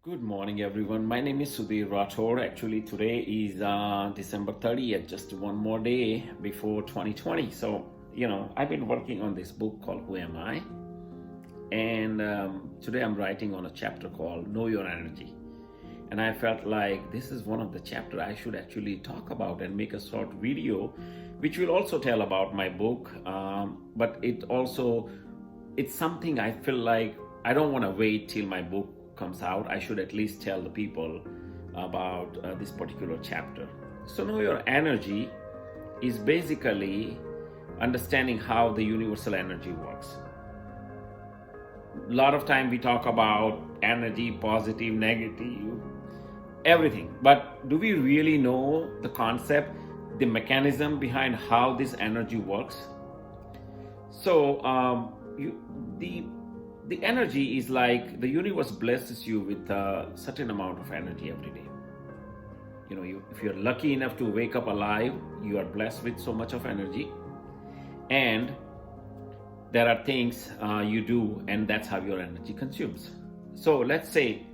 Good morning, everyone. My name is Sudhir Rathore. Actually, today is December 30th, just one more day before 2020. So, I've been working on this book called Who Am I? And today I'm writing on a chapter called Know Your Energy. And I felt like this is one of the chapters I should actually talk about and make a short video, which will also tell about my book. But it's something I feel like I don't want to wait till my book comes out. I should at least tell the people about this particular chapter. So, know your energy is basically understanding how the universal energy works. A lot of time we talk about energy, positive, negative, everything. But do we really know the concept, the mechanism behind how this energy works? So, the energy is like the universe blesses you with a certain amount of energy every day. If you're lucky enough to wake up alive, you are blessed with so much of energy. And there are things you do, and that's how your energy consumes. So let's say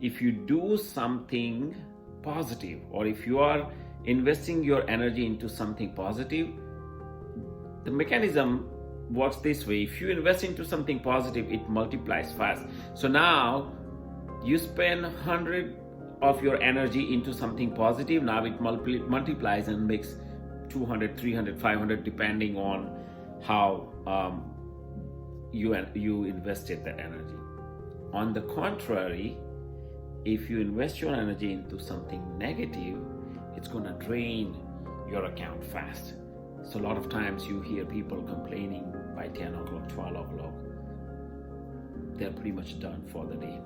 if you do something positive, or if you are investing your energy into something positive, the mechanism works this way. If you invest into something positive, it multiplies fast. So now you spend 100 of your energy into something positive. Now it multiplies and makes 200, 300, 500, depending on how you invested that energy. On the contrary, if you invest your energy into something negative, it's going to drain your account fast. So a lot of times you hear people complaining by 10 o'clock, 12 o'clock, they're pretty much done for the day.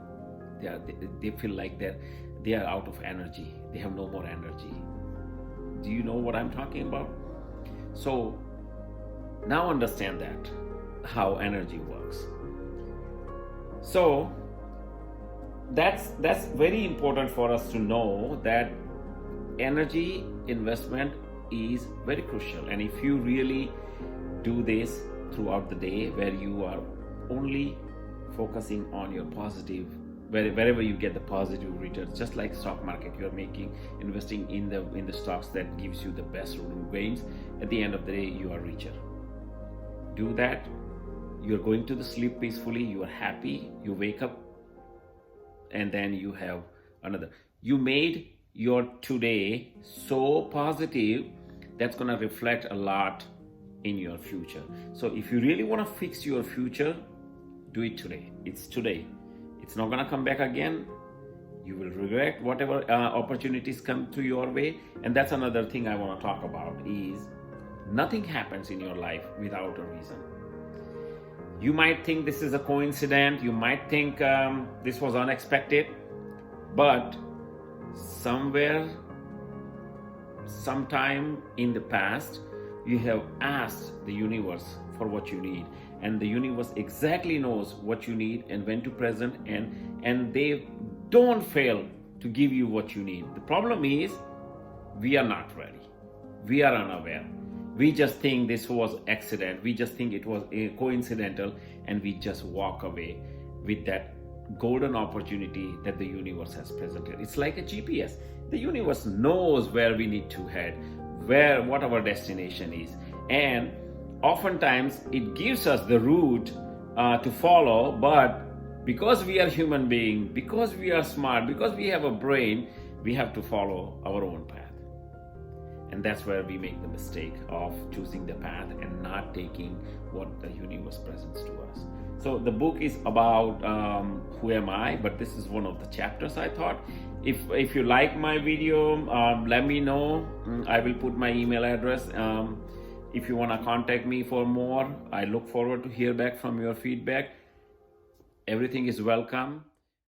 They feel like they are out of energy. They have no more energy. Do you know what I'm talking about? So now understand that, how energy works. So that's very important for us to know that energy investment is very crucial. And if you really do this throughout the day, where you are only focusing on your positive, wherever you get the positive returns, just like stock market, you are investing in the stocks that gives you the best gains. At the end of the day, you are richer. Do that. You're going to the sleep peacefully. You are happy. You wake up, and then you have another. You made your today so positive, that's going to reflect a lot in your future. So if you really want to fix your future, do it today. It's today. It's not going to come back again. You will regret whatever opportunities come to your way. And that's another thing I want to talk about is nothing happens in your life without a reason. You might think this is a coincidence. You might think this was unexpected, but somewhere, sometime in the past, you have asked the universe for what you need, and the universe exactly knows what you need and when to present, and they don't fail to give you what you need. The problem is we are not ready. We are unaware. We just think this was accident. We just think it was coincidental, and we just walk away with that golden opportunity that the universe has presented. It's like a GPS. The universe knows where we need to head, what our destination is, and oftentimes it gives us the route to follow. But because we are human beings, because we are smart, because we have a brain, we have to follow our own path. And that's where we make the mistake of choosing the path and not taking what the universe presents to us. So the book is about who am I, but this is one of the chapters. I thought if you like my video, let me know. I will put my email address. If you want to contact me for more, I look forward to hear back from your feedback. Everything is welcome.